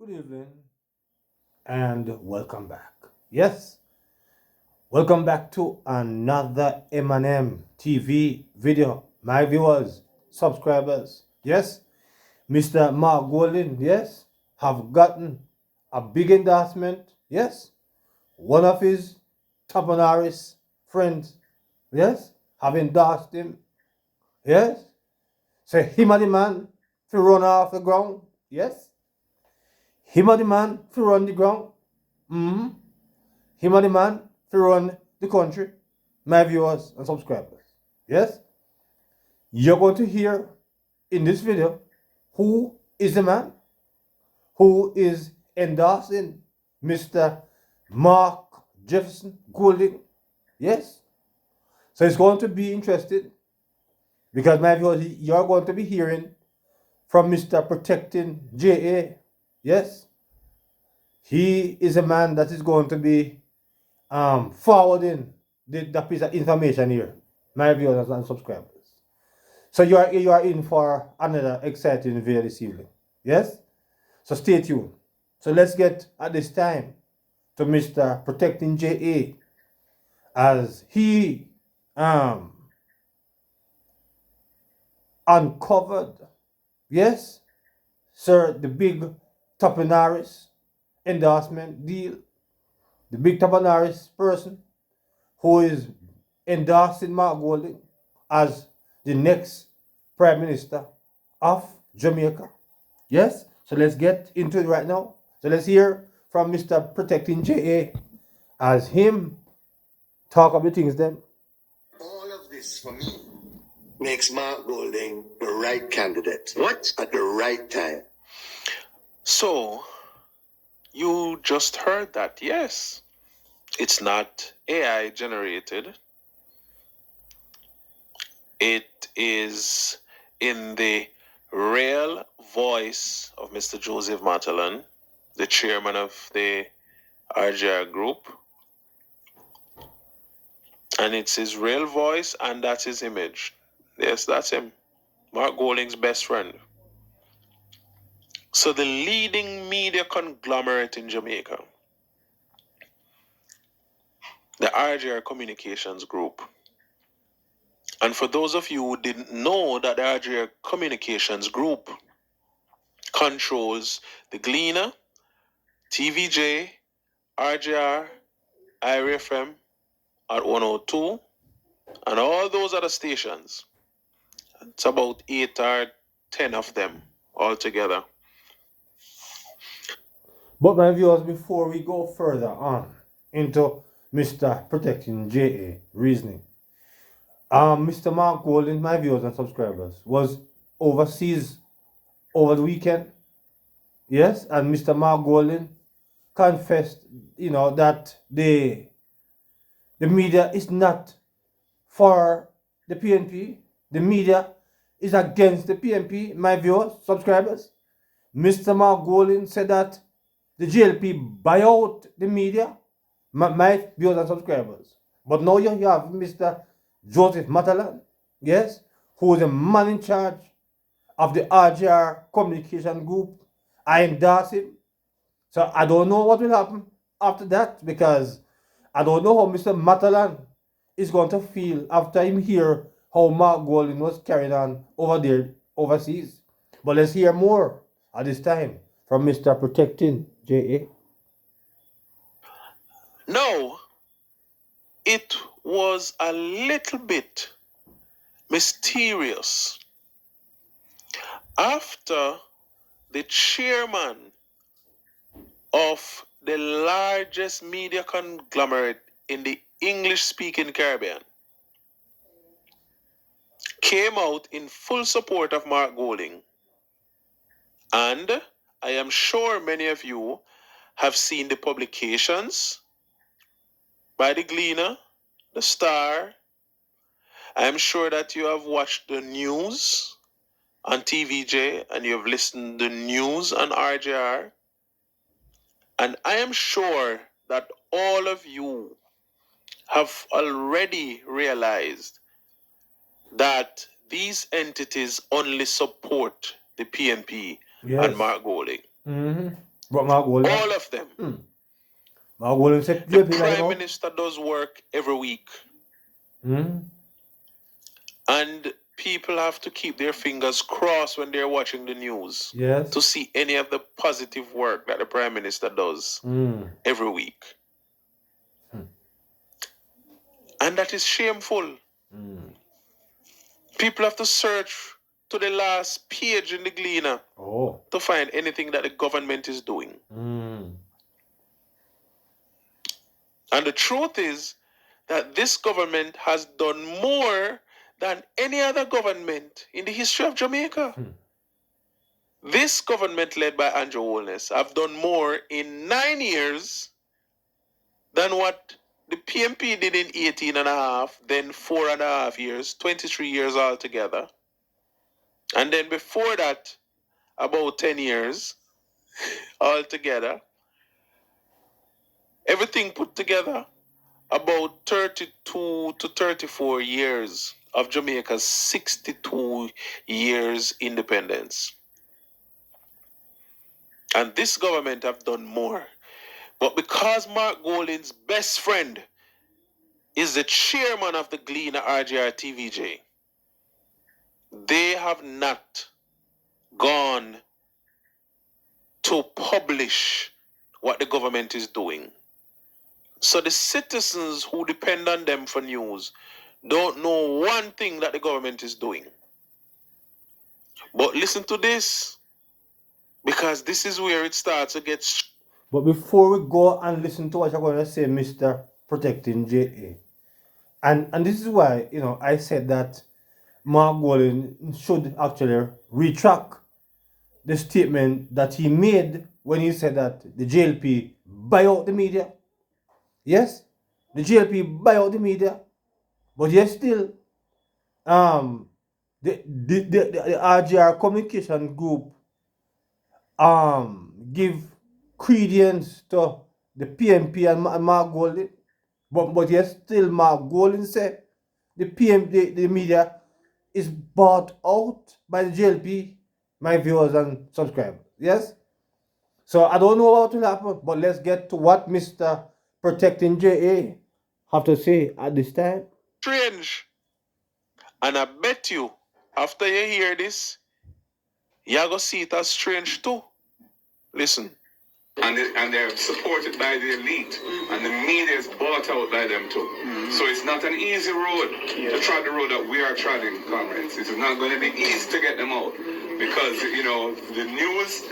Good evening and welcome back. Yes, welcome back to another M&M TV video. My viewers, subscribers, yes, Mr. Mark Golden, yes, have gotten a big endorsement. Yes, one of his tapanaris friends, yes, have endorsed him. Yes, say him and the man to run off the ground. Yes, him and the man to run the ground. Mm-hmm. Him and the man to run the country, my viewers and subscribers. Yes, you're going to hear in this video who is the man who is endorsing Mr. Mark Jefferson Goulding. Yes, so it's going to be interesting because my viewers, you're going to be hearing from Mr. Protecting JA. Yes, he is a man that is going to be forwarding the piece of information here, my viewers and subscribers. So you are in for another exciting video this evening. Yes? So stay tuned. So let's get at this time to Mr. Protecting JA as he uncovered, yes, sir, the big tapanaris endorsement deal. The big tapanaris person who is endorsing Mark Golding as the next Prime Minister of Jamaica. Yes? So let's get into it right now. So let's hear from Mr. Protecting JA as him talk about things then. All of this for me makes Mark Golding the right candidate. What? At the right time. So, you just heard that, yes. It's not AI generated. It is in the real voice of Mr. Joseph Matalan, the chairman of the RGR group. And it's his real voice, and that's his image. Yes, that's him. Mark Golding's best friend. So the leading media conglomerate in Jamaica, the RGR Communications Group. And for those of you who didn't know that the RGR Communications Group controls the Gleaner, TVJ, RGR, IRFM at 102, and all those other stations. It's about 8 or 10 of them altogether. But my viewers, before we go further on into Mr. Protecting JA reasoning, Mr. Mark Golding, my viewers and subscribers, was overseas over the weekend. Yes, and Mr. Mark Golding confessed, that the media is not for the PNP. The media is against the PNP, my viewers, subscribers. Mr. Mark Golding said that the GLP buy out the media, my viewers and subscribers. But now you have Mr. Joseph Matalan, yes, who is the man in charge of the RGR Communication Group. I endorse him. So I don't know what will happen after that because I don't know how Mr. Matalan is going to feel after him hear how Mark Golding was carried on over there overseas. But let's hear more at this time from Mr. Protecting JA. No, it was a little bit mysterious. After the chairman of the largest media conglomerate in the English-speaking Caribbean came out in full support of Mark Golding, and I am sure many of you have seen the publications by the Gleaner, the Star. I am sure that you have watched the news on TVJ and you have listened to the news on RJR. And I am sure that all of you have already realized that these entities only support the PNP Yes. and Mark Golding. Mm-hmm. But Mark Golden. All of them. Mark Golden said The JP Prime Minister does work every week. And people have to keep their fingers crossed when they're watching the news. Yes. To see any of the positive work that the Prime Minister does every week. And that is shameful. People have to search to the last page in the Gleaner to find anything that the government is doing. And the truth is that this government has done more than any other government in the history of Jamaica. This government led by Andrew Holness have done more in 9 years than what the PMP did in 18 and a half, then 4.5 years, 23 years altogether. And then before that, about 10 years altogether. Everything put together, about 32 to 34 years of Jamaica's 62 years independence. And this government have done more. But because Mark Golding's best friend is the chairman of the Gleaner RGR TVJ, they have not gone to publish what the government is doing. So the citizens who depend on them for news don't know one thing that the government is doing. But listen to this, because this is where it starts to get... But before we go and listen to what you're going to say, Mr. Protecting JA, and this is why, I said that Mark Golding should actually retract the statement that he made when he said that the JLP buy out the media. Yes, the JLP buy out the media, but yet still, the RGR communication group give credence to the PMP and Mark Golding, but yet still Mark Golding said the media is bought out by the JLP, my viewers and subscribers. Yes? So I don't know what will happen, but let's get to what Mr. Protecting JA have to say at this time. Strange. And I bet you, after you hear this, you're going to see it as strange too. Listen. And they're supported by the elite, and the media is bought out by them too. So it's not an easy road to trot the road that we are trotting, comrades. It is not going to be easy to get them out, because the news,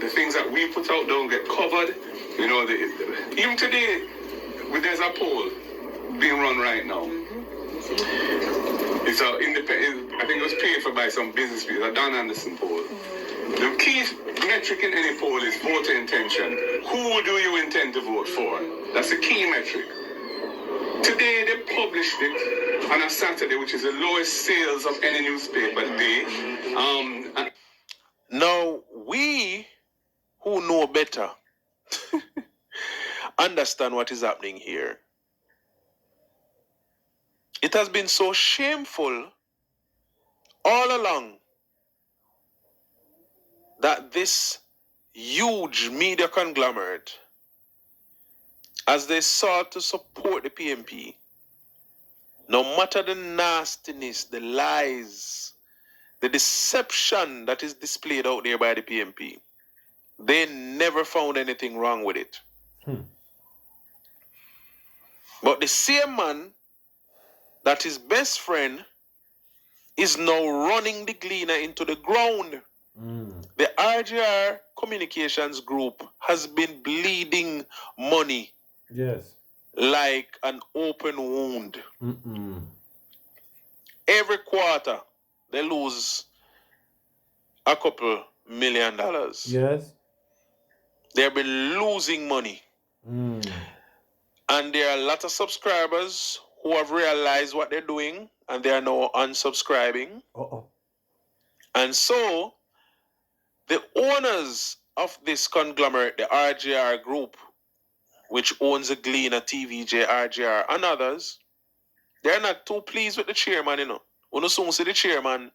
the things that we put out don't get covered. Even today, there's a poll being run right now. It's an independent. I think it was paid for by some business people. A Don Anderson poll. The key metric in any poll is voter intention. Who do you intend to vote for? That's the key metric. Today they published it on a Saturday, which is the lowest sales of any newspaper day. Now, we who know better understand what is happening here. It has been so shameful all along that this huge media conglomerate, as they sought to support the PMP, no matter the nastiness, the lies, the deception that is displayed out there by the PMP, they never found anything wrong with it. But the same man that his best friend is now running the Gleaner into the ground. The RGR Communications Group has been bleeding money. Yes. Like an open wound. Every quarter, they lose a couple $1 million. Yes. They've been losing money. And there are a lot of subscribers who have realized what they're doing, and they are now unsubscribing. And so, the owners of this conglomerate, the RGR Group, which owns the Gleaner, TVJ, RGR, and others, they're not too pleased with the chairman, When you soon see the chairman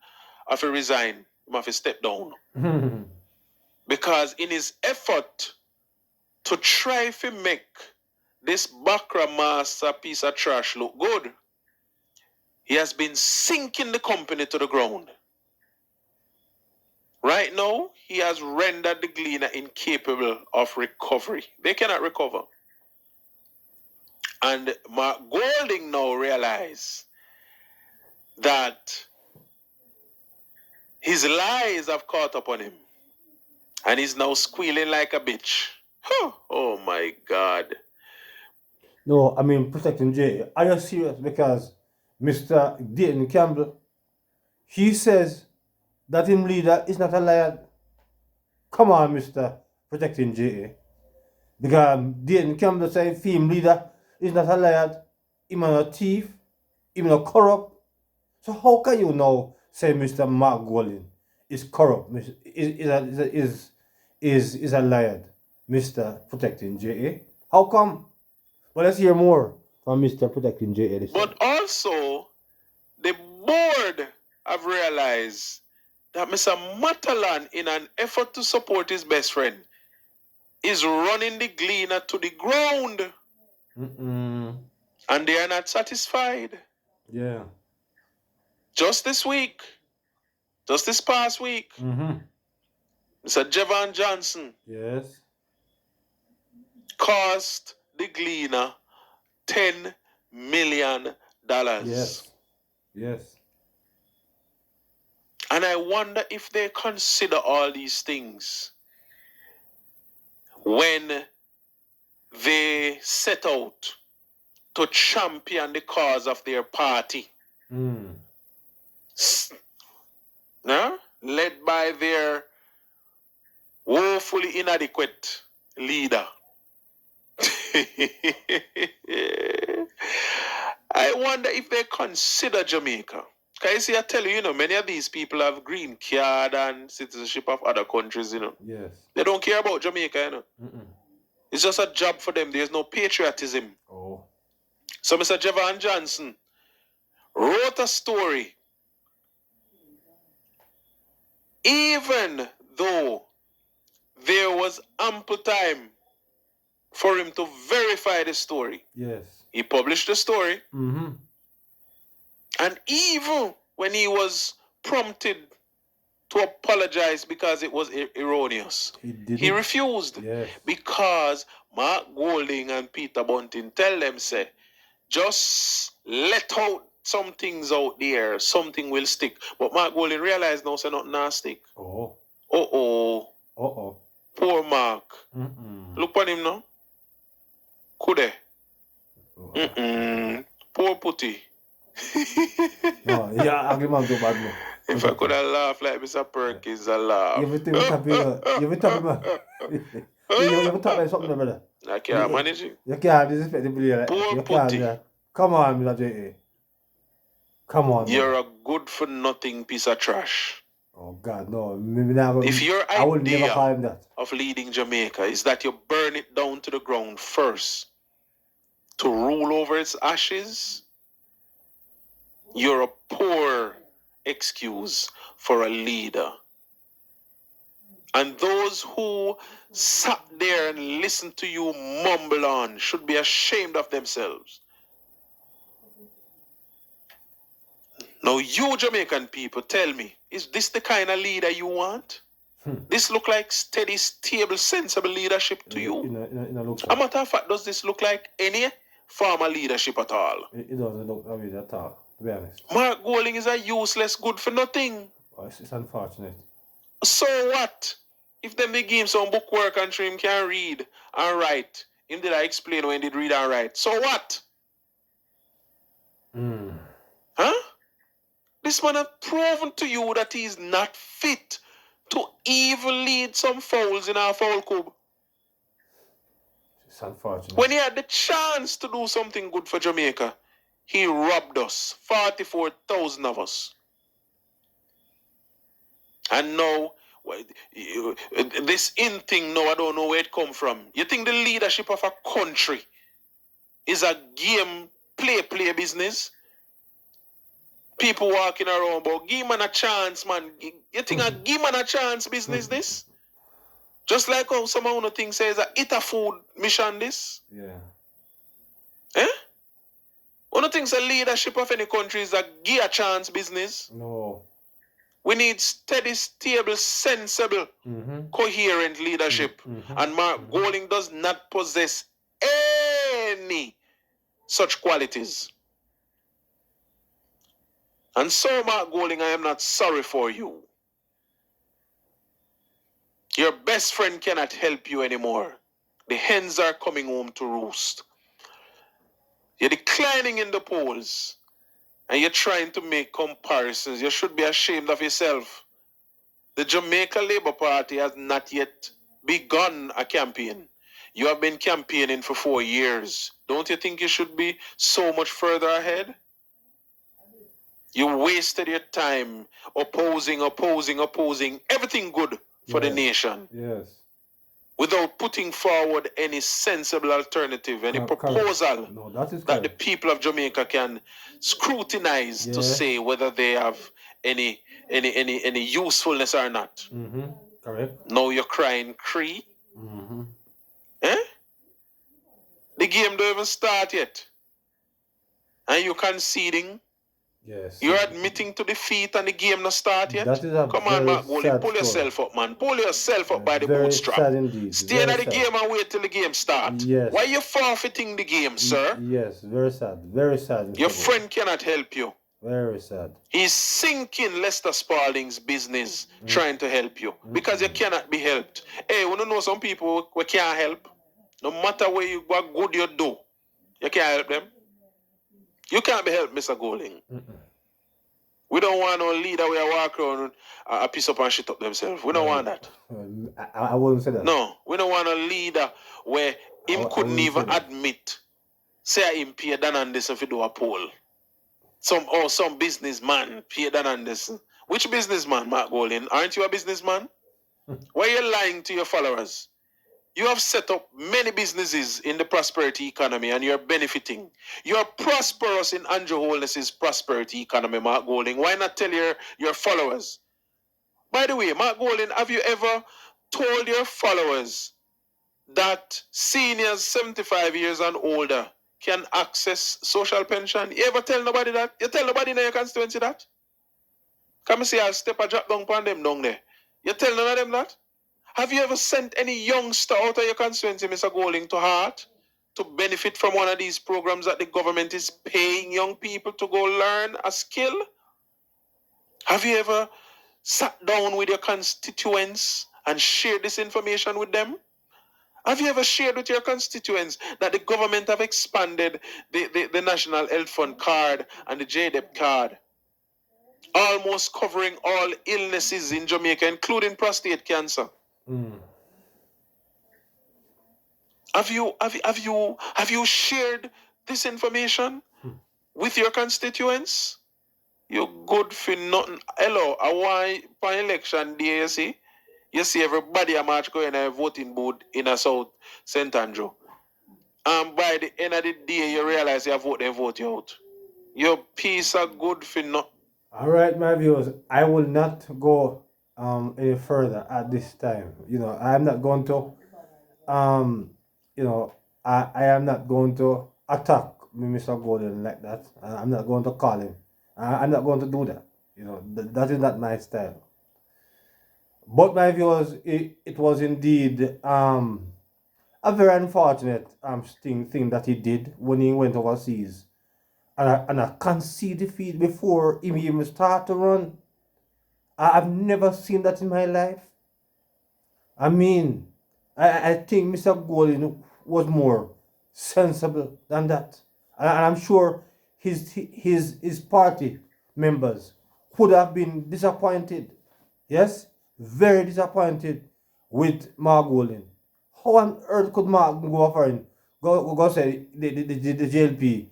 have to resign, he have to step down. Because in his effort to try to make this Bakra Master piece of trash look good, he has been sinking the company to the ground. Right now, he has rendered the Gleaner incapable of recovery. They cannot recover. And Mark Golding now realizes that his lies have caught up on him. And he's now squealing like a bitch. Huh. Oh my God. No, I mean protecting Jay. Are you serious? Because Mr. Dayton Campbell, he says that him leader is not a liar. Come on, Mr. Protecting Jay. Because Dayton Campbell said him leader is not a liar, him not a thief, him not corrupt. So how can you now say Mr. Mark Golding is corrupt, is a liar, Mr. Protecting J.A.? How come? Well, let's hear more from Mr. Protecting J.A. this But time. also, the board have realized that Mr. Matalan, in an effort to support his best friend, is running the Gleaner to the ground. And they are not satisfied. Yeah. Just this past week, Mr. Jevan Johnson Yes. cost the Gleaner $10 million. Yes. Yes. And I wonder if they consider all these things when they set out to champion the cause of their party. Led by their woefully inadequate leader. I wonder if they consider Jamaica. Can you see, I tell you, many of these people have green card and citizenship of other countries, Yes. They don't care about Jamaica, It's just a job for them. There's no patriotism. Oh. So Mr. Jevan Johnson wrote a story. Even though there was ample time for him to verify the story. Yes. He published the story. And even when he was prompted to apologize because it was erroneous, he refused. Yes. Because Mark Golding and Peter Bunting tell them, say, just let out some things out there, something will stick. But Mark Golding realized now, say nothing not stick. Oh. Poor Mark. Look at him now. Could they? Poor Putty. No, yeah, argument too bad, no. If I could have laughed like Mr. Perkins, I laugh. You ever tap him? You ever tap like something, brother? I can't manage it. You can't disrespect the player like Poor you can't Putty. do that. Come on, Mr. J.A. Come on. You're a good for nothing piece of trash. Oh God, no. Maybe never, If your I would never idea call him that. of leading Jamaica is that you burn it down to the ground first to rule over its ashes, you're a poor excuse for a leader. And those who sat there and listened to you mumble on should be ashamed of themselves. Now you Jamaican people, tell me, is this the kind of leader you want? This look like steady, stable, sensible leadership to you? A matter of fact, does this look like any former leadership at all? It doesn't look that way at all, to be honest. Mark Golding is a useless good for nothing. It's unfortunate. So what? If them they give him some book work and him can read and write, him did I explain when he did read and write. So what? Huh? This man has proven to you that he is not fit to even lead some fouls in our foul club. It's unfortunate. When he had the chance to do something good for Jamaica, he robbed us, 44,000 of us. And now, this in thing now, I don't know where it come from. You think the leadership of a country is a game play business? People walking around, but give man a chance, man. You think I give man a chance business this? Just like how some of things says that eat a food mission this. Yeah. Eh? One of the things the leadership of any country is a give a chance business. No. We need steady, stable, sensible, coherent leadership. And Mark Golding does not possess any such qualities. And so, Mark Golding, I am not sorry for you. Your best friend cannot help you anymore. The hens are coming home to roost. You're declining in the polls. And you're trying to make comparisons. You should be ashamed of yourself. The Jamaica Labour Party has not yet begun a campaign. You have been campaigning for 4 years. Don't you think you should be so much further ahead? You wasted your time opposing everything good for the nation. Yes. Without putting forward any sensible alternative, any proposal No, that is that the people of Jamaica can scrutinize to say whether they have any usefulness or not. Correct. Now you're crying Cree. Eh? The game don't even start yet. And you're conceding. Yes. You're admitting to defeat and the game not start yet. That is a Come on, very Mark Golding, sad pull story. yourself up, man. Pull yourself up by the Very bootstrap. sad indeed. Stay in Very the sad. game and wait till the game start. Yes. Why you forfeiting the game, sir? Yes, very sad. Very sad. Your friend cannot help you. Very sad. He's sinking Lester Spalding's business trying to help you because you cannot be helped. Hey, we don't know some people we can't help. No matter what good you do, you can't help them. You can't be helped, Mr. Golding. We don't want no leader where walk around a piece up and shit up themselves. We don't want that. I wouldn't say that. No, we don't want a leader where him couldn't even admit say him pay Dan Anderson if he do a poll. Some businessman pay Dan Anderson. Which businessman, Mark Golding? Aren't you a businessman? Why are you lying to your followers? You have set up many businesses in the prosperity economy and you're benefiting. You're prosperous in Andrew Holness's prosperity economy, Mark Golding. Why not tell your followers? By the way, Mark Golding, have you ever told your followers that seniors 75 years and older can access social pension? You ever tell nobody that? You tell nobody in your constituency that? Come and see, I'll step a drop down upon them down there. You tell none of them that? Have you ever sent any youngster out of your constituency, Mr. Golding, to heart to benefit from one of these programs that the government is paying young people to go learn a skill? Have you ever sat down with your constituents and shared this information with them? Have you ever shared with your constituents that the government have expanded the National Health Fund card and the JDEP card, almost covering all illnesses in Jamaica, including prostate cancer? Have you shared this information with your constituents? You're good for nothing. Hello, why for election day you see everybody a march going a voting booth in a South St. Andrew. And by the end of the day you realize you vote you out. Your piece of good for nothing. All right, my viewers, I will not go any further at this time. I'm not going to I am not going to attack Mr. Gordon like that. I'm not going to call him. I'm not going to do that. That is not my style. But my viewers, it was indeed a very unfortunate thing that he did when he went overseas and I concede defeat before he even start to run. I've never seen that in my life. I mean, I think Mr. Golding was more sensible than that. And I'm sure his party members would have been disappointed. Yes? Very disappointed with Mark Golding. How on earth could Mark go offering, go say the JLP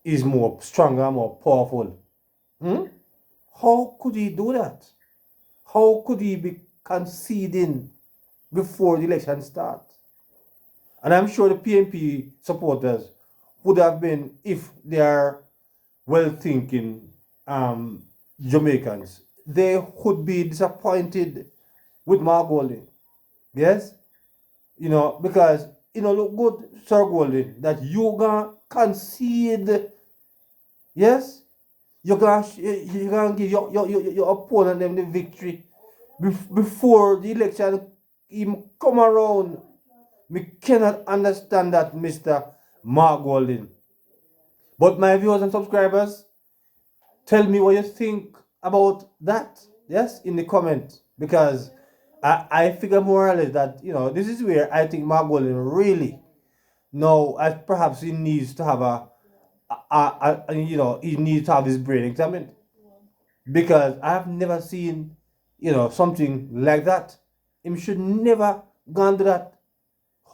is more stronger, more powerful? How could he do that? How could he be conceding before the election starts? And I'm sure the PNP supporters would have been, if they are well-thinking Jamaicans, they would be disappointed with Mark Golding. Yes? You know, because, you know, look good, Sir Golden, that you gonna concede, yes? You gonna give your opponent them the victory before the election even come around. We cannot understand that, Mr. Mark Golden. But my viewers and subscribers, tell me what you think about that, yes, in the comment, because I figure more or less that, you know, this is where I think Mark Golden really, no, perhaps he needs to have you know, he needs to have his brain examined, because I have never seen, you know, something like that. Him should never gone to that.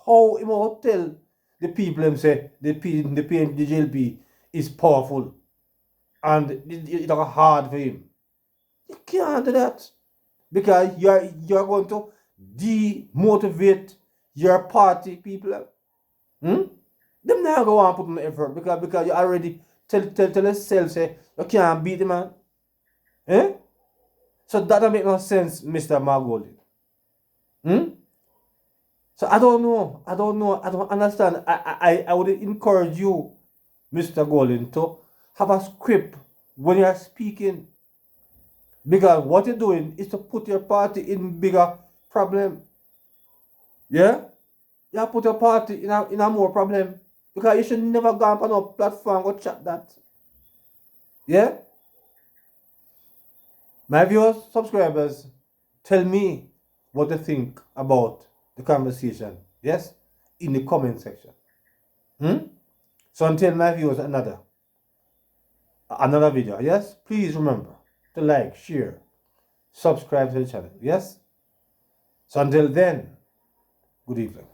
How him out tell the people him say the JLP is powerful and it's hard for him. You can't do that, because you're going to demotivate your party people. Hmm? Them not go and put in effort, because you already tell yourself say you can't beat the man. Eh? So that don't make no sense, Mr. Margoli. Hmm? So I don't know. I don't understand. I would encourage you, Mr. Golden, to have a script when you're speaking. Because what you're doing is to put your party in bigger problem. Yeah? You put your party in a more problem. Because you should never go on a platform or chat that. Yeah? My viewers, subscribers, tell me what you think about the conversation. Yes? In the comment section. So until my viewers another video. Yes? Please remember to like, share, subscribe to the channel. Yes? So until then, good evening.